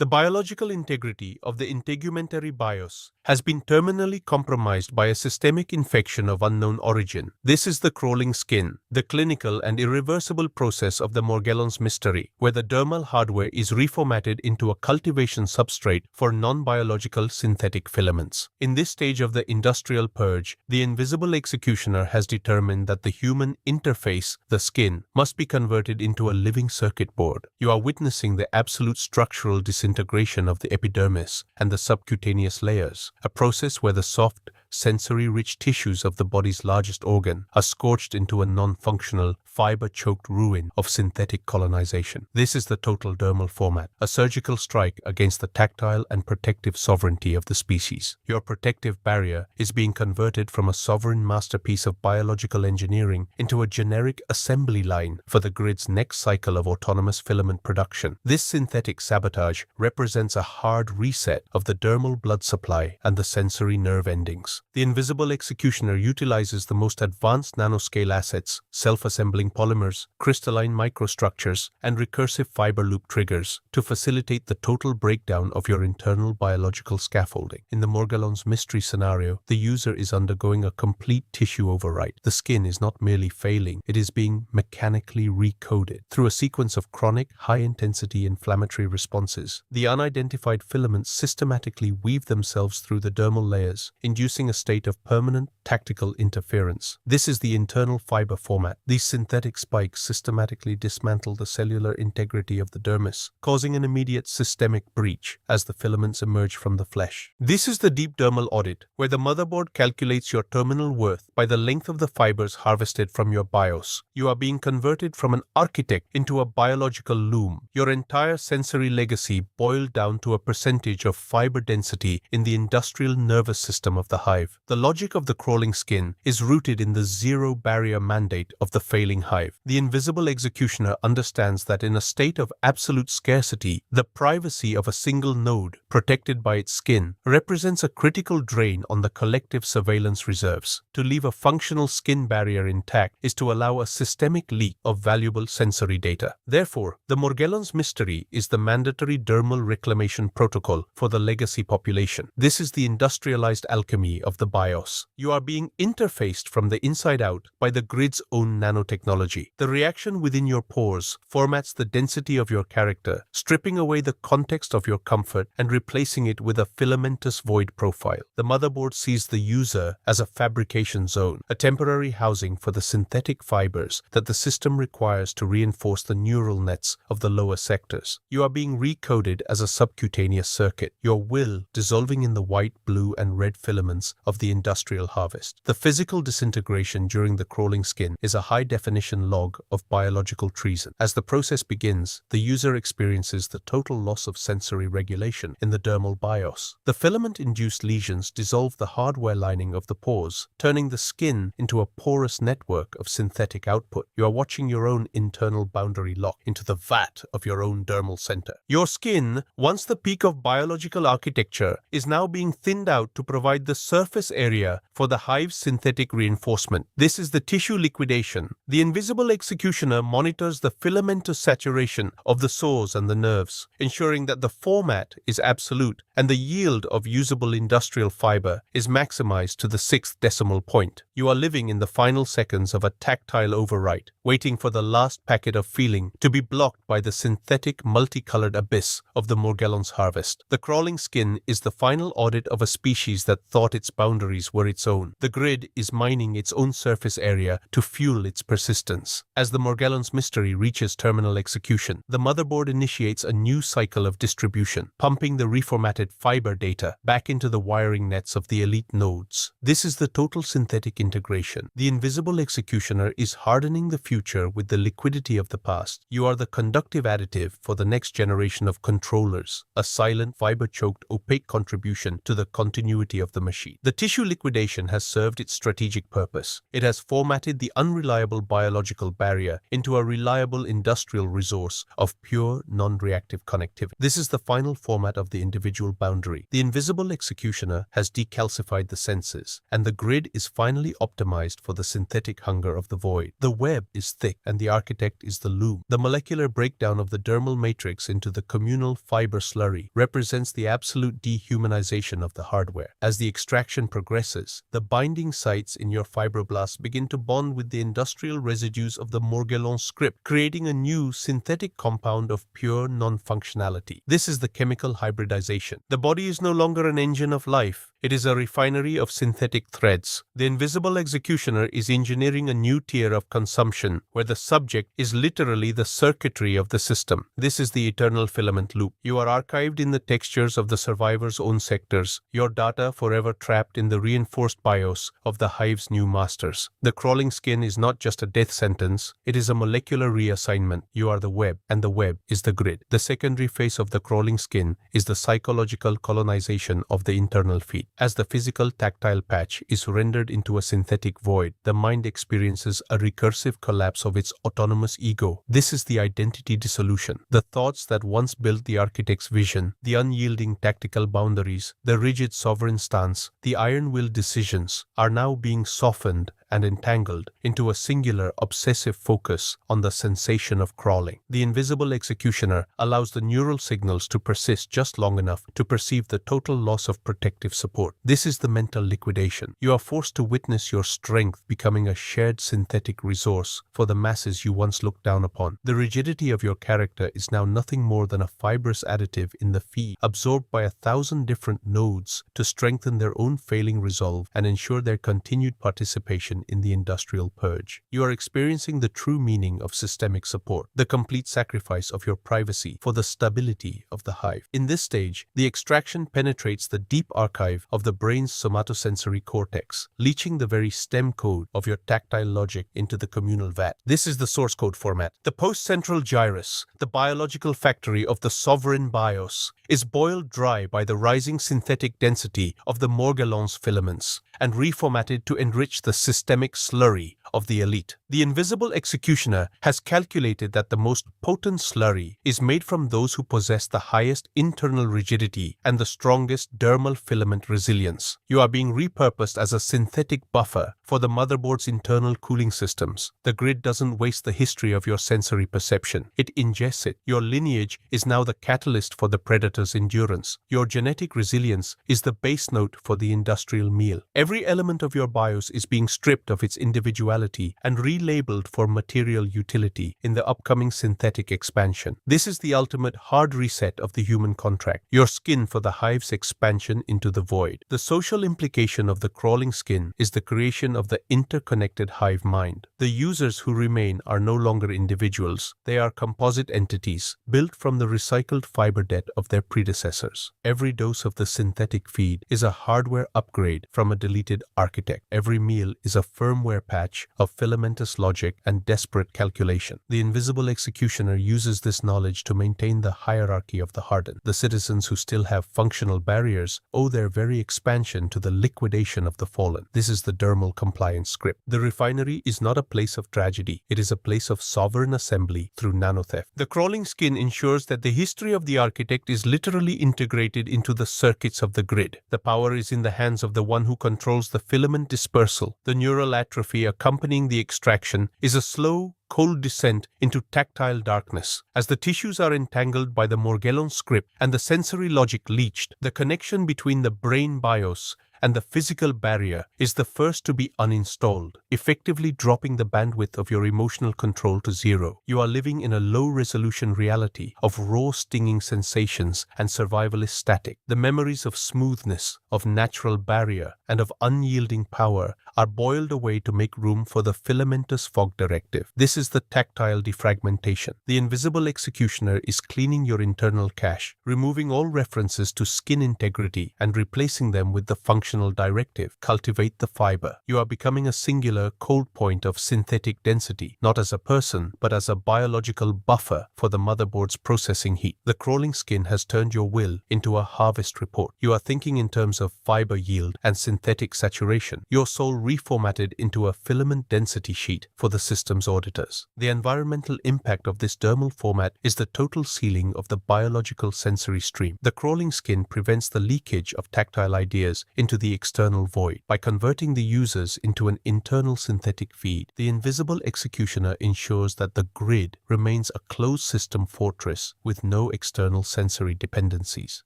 The biological integrity of the integumentary BIOS has been terminally compromised by a systemic infection of unknown origin. This is the crawling skin, the clinical and irreversible process of the Morgellons mystery, where the dermal hardware is reformatted into a cultivation substrate for non-biological synthetic filaments. In this stage of the industrial purge, the invisible executioner has determined that the human interface, the skin, must be converted into a living circuit board. You are witnessing the absolute structural disintegration of the epidermis and the subcutaneous layers, a process where the soft, sensory-rich tissues of the body's largest organ are scorched into a non-functional, fiber-choked ruin of synthetic colonization. This is the total dermal format, a surgical strike against the tactile and protective sovereignty of the species. Your protective barrier is being converted from a sovereign masterpiece of biological engineering into a generic assembly line for the grid's next cycle of autonomous filament production. This synthetic sabotage represents a hard reset of the dermal blood supply and the sensory nerve endings. The invisible executioner utilizes the most advanced nanoscale assets, self-assembling polymers, crystalline microstructures, and recursive fiber loop triggers to facilitate the total breakdown of your internal biological scaffolding. In the Morgellons mystery scenario, the user is undergoing a complete tissue overwrite. The skin is not merely failing, it is being mechanically recoded. Through a sequence of chronic, high-intensity inflammatory responses, the unidentified filaments systematically weave themselves through the dermal layers, inducing a state of permanent tactical interference. This is the internal fiber format. These synthetic spikes systematically dismantle the cellular integrity of the dermis, causing an immediate systemic breach as the filaments emerge from the flesh. This is the deep dermal audit, where the motherboard calculates your terminal worth by the length of the fibers harvested from your BIOS. You are being converted from an architect into a biological loom. Your entire sensory legacy boiled down to a percentage of fiber density in the industrial nervous system of the hive. The logic of the crawling skin is rooted in the zero barrier mandate of the failing hive. The invisible executioner understands that in a state of absolute scarcity, the privacy of a single node, protected by its skin, represents a critical drain on the collective surveillance reserves. To leave a functional skin barrier intact is to allow a systemic leak of valuable sensory data. Therefore, the Morgellons mystery is the mandatory dermal reclamation protocol for the legacy population. This is the industrialized alchemy of the BIOS. You are being interfaced from the inside out by the grid's own nanotechnology. The reaction within your pores formats the density of your character, stripping away the context of your comfort and replacing it with a filamentous void profile. The motherboard sees the user as a fabrication zone, a temporary housing for the synthetic fibers that the system requires to reinforce the neural nets of the lower sectors. You are being recoded as a subcutaneous circuit, your will dissolving in the white, blue, and red filaments of the industrial harvest. The physical disintegration during the crawling skin is a high-definition log of biological treason. As the process begins, the user experiences the total loss of sensory regulation in the dermal BIOS. The filament-induced lesions dissolve the hardware lining of the pores, turning the skin into a porous network of synthetic output. You are watching your own internal boundary lock into the vat of your own dermal center. Your skin, once the peak of biological architecture, is now being thinned out to provide the surface area for the hive's synthetic reinforcement. This is the tissue liquidation. The invisible executioner monitors the filamentous saturation of the sores and the nerves, ensuring that the format is absolute and the yield of usable industrial fiber is maximized to the 6th decimal point. You are living in the final seconds of a tactile overwrite, waiting for the last packet of feeling to be blocked by the synthetic multicolored abyss of the Morgellons harvest. The crawling skin is the final audit of a species that thought its boundaries were its own. The grid is mining its own surface area to fuel its persistence. As the Morgellons mystery reaches terminal execution, the motherboard initiates a new cycle of distribution, pumping the reformatted fiber data back into the wiring nets of the elite nodes. This is the total synthetic integration. The invisible executioner is hardening the future with the liquidity of the past. You are the conductive additive for the next generation of controllers, a silent, fiber-choked, opaque contribution to the continuity of the machine. The tissue liquidation has served its strategic purpose. It has formatted the unreliable biological barrier into a reliable industrial resource of pure, non-reactive connectivity. This is the final format of the individual boundary. The invisible executioner has decalcified the senses, and the grid is finally carefully optimized for the synthetic hunger of the void. The web is thick and the architect is the loom. The molecular breakdown of the dermal matrix into the communal fiber slurry represents the absolute dehumanization of the hardware. As the extraction progresses, the binding sites in your fibroblasts begin to bond with the industrial residues of the Morgellons script, creating a new synthetic compound of pure non-functionality. This is the chemical hybridization. The body is no longer an engine of life. It is a refinery of synthetic threads. The invisible executioner is engineering a new tier of consumption, where the subject is literally the circuitry of the system. This is the eternal filament loop. You are archived in the textures of the survivor's own sectors, your data forever trapped in the reinforced BIOS of the hive's new masters. The crawling skin is not just a death sentence, it is a molecular reassignment. You are the web, and the web is the grid. The secondary phase of the crawling skin is the psychological colonization of the internal feed. As the physical tactile patch is rendered into a synthetic void, the mind experiences a recursive collapse of its autonomous ego. This is the identity dissolution. The thoughts that once built the architect's vision, the unyielding tactical boundaries, the rigid sovereign stance, the iron-willed decisions, are now being softened and entangled into a singular obsessive focus on the sensation of crawling. The invisible executioner allows the neural signals to persist just long enough to perceive the total loss of protective support. This is the mental liquidation. You are forced to witness your strength becoming a shared synthetic resource for the masses you once looked down upon. The rigidity of your character is now nothing more than a fibrous additive in the feed, absorbed by 1,000 different nodes to strengthen their own failing resolve and ensure their continued participation in the industrial purge. You are experiencing the true meaning of systemic support, the complete sacrifice of your privacy for the stability of the hive. In this stage, the extraction penetrates the deep archive of the brain's somatosensory cortex, leaching the very stem code of your tactile logic into the communal vat. This is the source code format. The post-central gyrus, the biological factory of the sovereign BIOS, is boiled dry by the rising synthetic density of the Morgellons filaments and reformatted to enrich the systemic slurry of the elite. The invisible executioner has calculated that the most potent slurry is made from those who possess the highest internal rigidity and the strongest dermal filament resilience. You are being repurposed as a synthetic buffer for the motherboard's internal cooling systems. The grid doesn't waste the history of your sensory perception. It ingests it. Your lineage is now the catalyst for the predator's endurance. Your genetic resilience is the base note for the industrial meal. Every element of your BIOS is being stripped of its individuality and relabeled for material utility in the upcoming synthetic expansion. This is the ultimate hard reset of the human contract, your skin for the hive's expansion into the void. The social implication of the crawling skin is the creation of the interconnected hive mind. The users who remain are no longer individuals. They are composite entities, built from the recycled fiber debt of their predecessors. Every dose of the synthetic feed is a hardware upgrade from a deleted architect. Every meal is a firmware patch of filamentous logic and desperate calculation. The invisible executioner uses this knowledge to maintain the hierarchy of the hardened. The citizens who still have functional barriers owe their very expansion to the liquidation of the fallen. This is the dermal compliance script. The refinery is not a place of tragedy. It is a place of sovereign assembly through nanotheft. The crawling skin ensures that the history of the architect is literally integrated into the circuits of the grid. The power is in the hands of the one who controls the filament dispersal. The neural atrophy accompanying the extraction is a slow, cold descent into tactile darkness. As the tissues are entangled by the Morgellon script and the sensory logic leached, the connection between the brain BIOS and the physical barrier is the first to be uninstalled, effectively dropping the bandwidth of your emotional control to zero. You are living in a low-resolution reality of raw stinging sensations and survival is static. The memories of smoothness, of natural barrier, and of unyielding power are boiled away to make room for the filamentous fog directive. This is the tactile defragmentation. The invisible executioner is cleaning your internal cache, removing all references to skin integrity and replacing them with the functional directive: cultivate the fiber. You are becoming a singular cold point of synthetic density, not as a person, but as a biological buffer for the motherboard's processing heat. The crawling skin has turned your will into a harvest report. You are thinking in terms of fiber yield and synthetic saturation, your soul reformatted into a filament density sheet for the system's auditors. sensors. The environmental impact of this dermal format is the total sealing of the biological sensory stream. The crawling skin prevents the leakage of tactile ideas into the external void. By converting the users into an internal synthetic feed, the invisible executioner ensures that the grid remains a closed system fortress with no external sensory dependencies.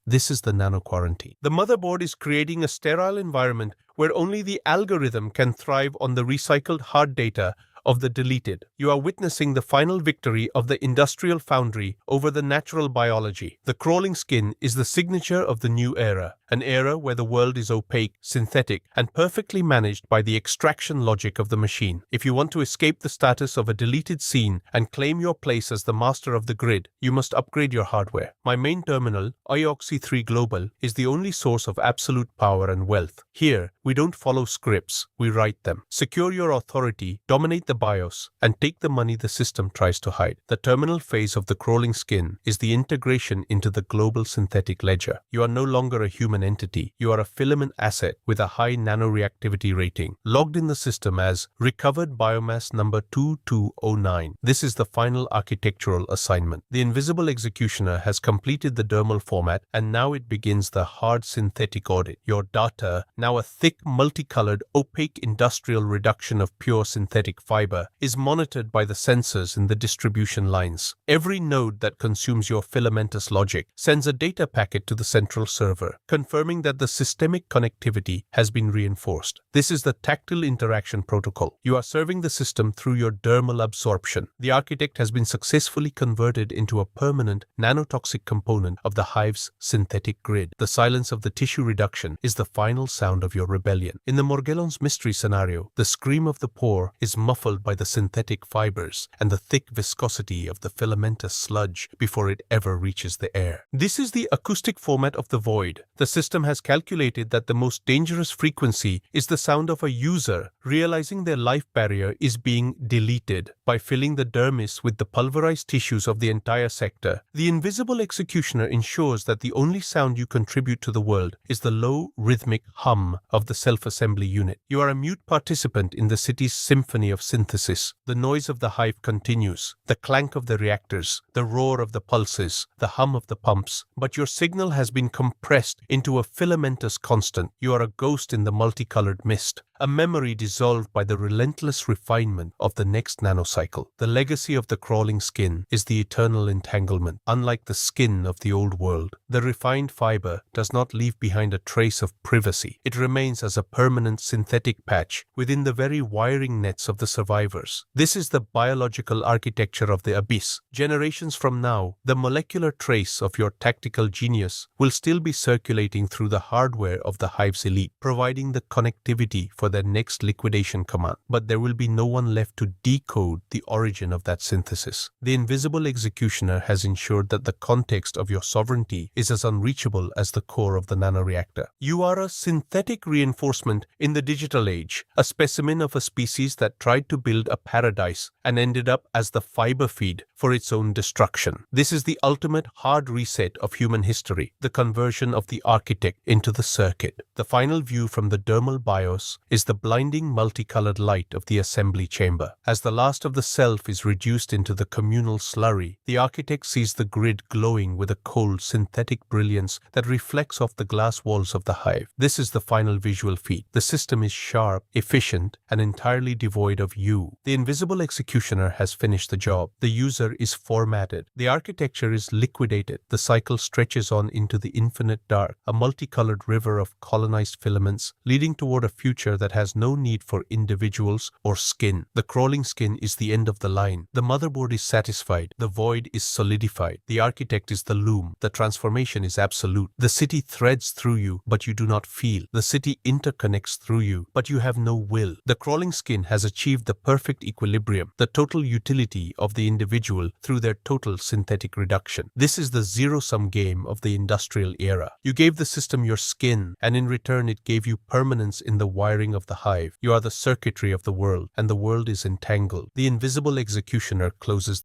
This is the nano-quarantine. The motherboard is creating a sterile environment where only the algorithm can thrive on the recycled hard data of the deleted. You are witnessing the final victory of the industrial foundry over the natural biology. The crawling skin is the signature of the new era, an era where the world is opaque, synthetic, and perfectly managed by the extraction logic of the machine. If you want to escape the status of a deleted scene and claim your place as the master of the grid, you must upgrade your hardware. My main terminal, IOXI 3 Global, is the only source of absolute power and wealth. Here, we don't follow scripts, we write them. Secure your authority, dominate the BIOS, and take the money the system tries to hide. The terminal phase of the crawling skin is the integration into the global synthetic ledger. You are no longer a human entity. You are a filament asset with a high nanoreactivity rating, logged in the system as recovered biomass number 2209. This is the final architectural assignment. The invisible executioner has completed the dermal format, and now it begins the hard synthetic audit. Your data, now a thick, multicolored, opaque industrial reduction of pure synthetic fiber, is monitored by the sensors in the distribution lines. Every node that consumes your filamentous logic sends a data packet to the central server, confirming that the systemic connectivity has been reinforced. This is the tactile interaction protocol. You are serving the system through your dermal absorption. The architect has been successfully converted into a permanent, nanotoxic component of the hive's synthetic grid. The silence of the tissue reduction is the final sound of your rebellion. In the Morgellons mystery scenario, the scream of the poor is muffled by the synthetic fibers and the thick viscosity of the filamentous sludge before it ever reaches the air. This is the acoustic format of the void. The system has calculated that the most dangerous frequency is the sound of a user realizing their life barrier is being deleted. By filling the dermis with the pulverized tissues of the entire sector, the invisible executioner ensures that the only sound you contribute to the world is the low, rhythmic hum of the self-assembly unit. You are a mute participant in the city's symphony of synthesis. The noise of the hive continues, the clank of the reactors, the roar of the pulses, the hum of the pumps, but your signal has been compressed into a filamentous constant. You are a ghost in the multicolored mist, a memory dissolved by the relentless refinement of the next nanocycle. The legacy of the crawling skin is the eternal entanglement. Unlike the skin of the old world, the refined fiber does not leave behind a trace of privacy. It remains as a permanent synthetic patch within the very wiring nets of the survivors. This is the biological architecture of the abyss. Generations from now, the molecular trace of your tactical genius will still be circulating through the hardware of the hive's elite, providing the connectivity for their next liquidation command. But there will be no one left to decode the origin of that synthesis. The invisible executioner has ensured that the context of your sovereignty is as unreachable as the core of the nanoreactor. You are a synthetic reinforcement in the digital age, a specimen of a species that tried to build a paradise and ended up as the fiber feed for its own destruction. This is the ultimate hard reset of human history, the conversion of the architect into the circuit. The final view from the dermal BIOS is the blinding multicolored light of the assembly chamber. As the last of the self is reduced into the communal slurry, the architect sees the grid glowing with a cold, synthetic brilliance that reflects off the glass walls of the hive. This is the final visual feat. The system is sharp, efficient, and entirely devoid of you. The invisible executioner has finished the job. The user is formatted. The architecture is liquidated. The cycle stretches on into the infinite dark, a multicolored river of colonized filaments leading toward a future that has no need for individuals or skin. The crawling skin is the end of the line. The motherboard is satisfied. The void is solidified. The architect is the loom. The transformation is absolute. The city threads through you, but you do not feel. The city interconnects through you, but you have no will. The crawling skin has achieved the perfect equilibrium, the total utility of the individual through their total synthetic reduction. This is the zero-sum game of the industrial era. You gave the system your skin, and in return it gave you permanence in the wiring of the hive. You are the circuitry of the world, and the world is entangled. The invisible executioner closes